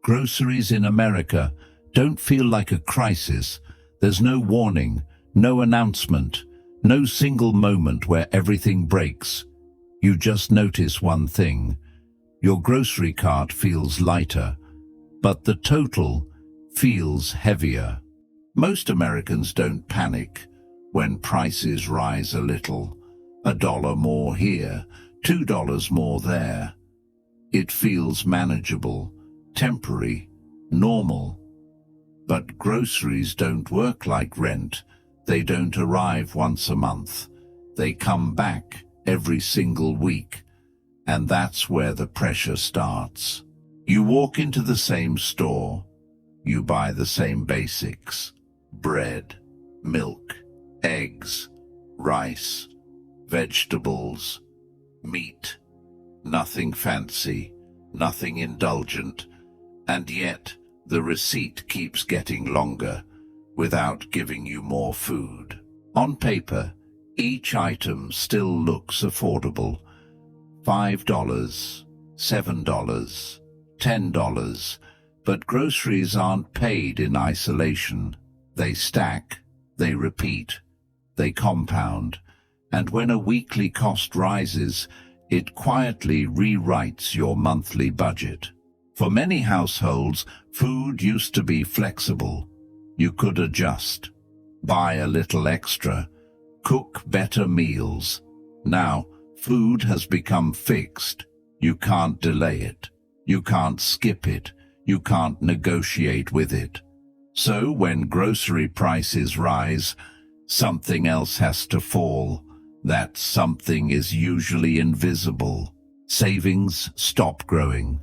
Groceries in America don't feel like a crisis. There's no warning, no announcement, no single moment where everything breaks. You just notice one thing. Your grocery cart feels lighter, but the total feels heavier. Most Americans don't panic when prices rise a little. $1 more here, $2 more there. It feels manageable, temporary, normal. But groceries don't work like rent. They don't arrive once a month. They come back every single week. And that's where the pressure starts. You walk into the same store. You buy the same basics: bread, milk, eggs, rice, vegetables, meat. Nothing fancy, nothing indulgent. And yet, the receipt keeps getting longer without giving you more food. On paper, each item still looks affordable. $5, $7, $10. But groceries aren't paid in isolation. They stack, they repeat, they compound. And when a weekly cost rises, it quietly rewrites your monthly budget. For many households, food used to be flexible. You could adjust, buy a little extra, cook better meals. Now, food has become fixed. You can't delay it. You can't skip it. You can't negotiate with it. So when grocery prices rise, something else has to fall. That something is usually invisible. Savings stop growing.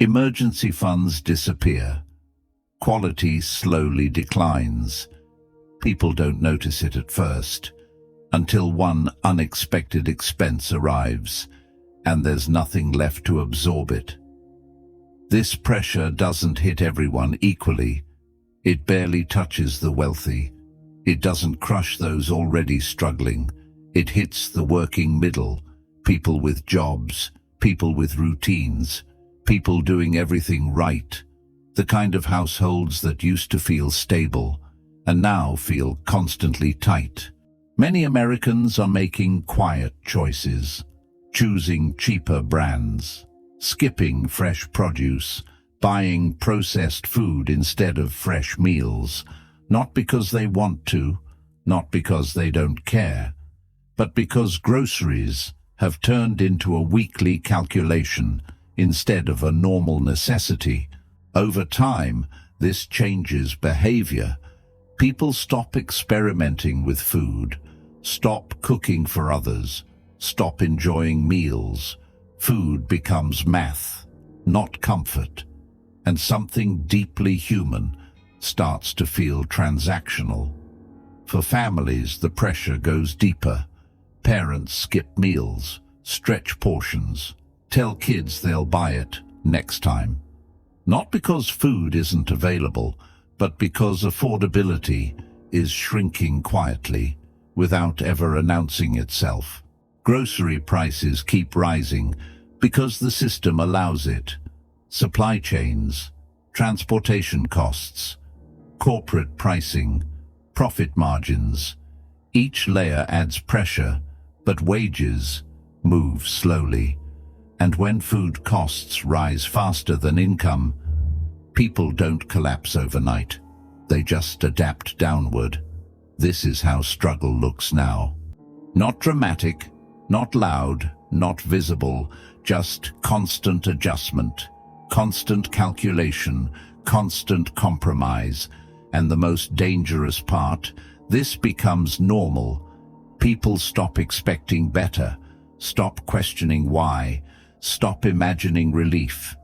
Emergency funds disappear. Quality slowly declines. People don't notice it at first, until one unexpected expense arrives, and there's nothing left to absorb it. This pressure doesn't hit everyone equally. It barely touches the wealthy. It doesn't crush those already struggling. It hits the working middle, people with jobs, people with routines, people doing everything right, the kind of households that used to feel stable and now feel constantly tight. Many Americans are making quiet choices, choosing cheaper brands, skipping fresh produce, buying processed food instead of fresh meals, not because they want to, not because they don't care, but because groceries have turned into a weekly calculation instead of a normal necessity. Over time, this changes behavior. People stop experimenting with food, stop cooking for others, stop enjoying meals. Food becomes math, not comfort, and something deeply human starts to feel transactional. For families, the pressure goes deeper. Parents skip meals, stretch portions, tell kids they'll buy it next time. Not because food isn't available, but because affordability is shrinking quietly without ever announcing itself. Grocery prices keep rising because the system allows it. Supply chains, transportation costs, corporate pricing, profit margins. Each layer adds pressure, but wages move slowly. And when food costs rise faster than income, people don't collapse overnight. They just adapt downward. This is how struggle looks now. Not dramatic, not loud, not visible, just constant adjustment, constant calculation, constant compromise. And the most dangerous part, this becomes normal. People stop expecting better, stop questioning why, stop imagining relief.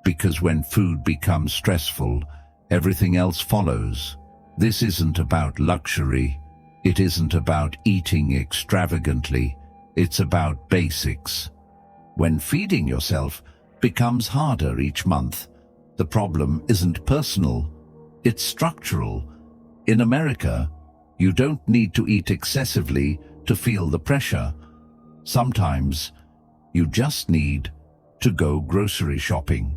Because when food becomes stressful, everything else follows. This isn't about luxury. It isn't about eating extravagantly. It's about basics. When feeding yourself becomes harder each month, the problem isn't personal, it's structural. In America, you don't need to eat excessively to feel the pressure. Sometimes, you just need to go grocery shopping.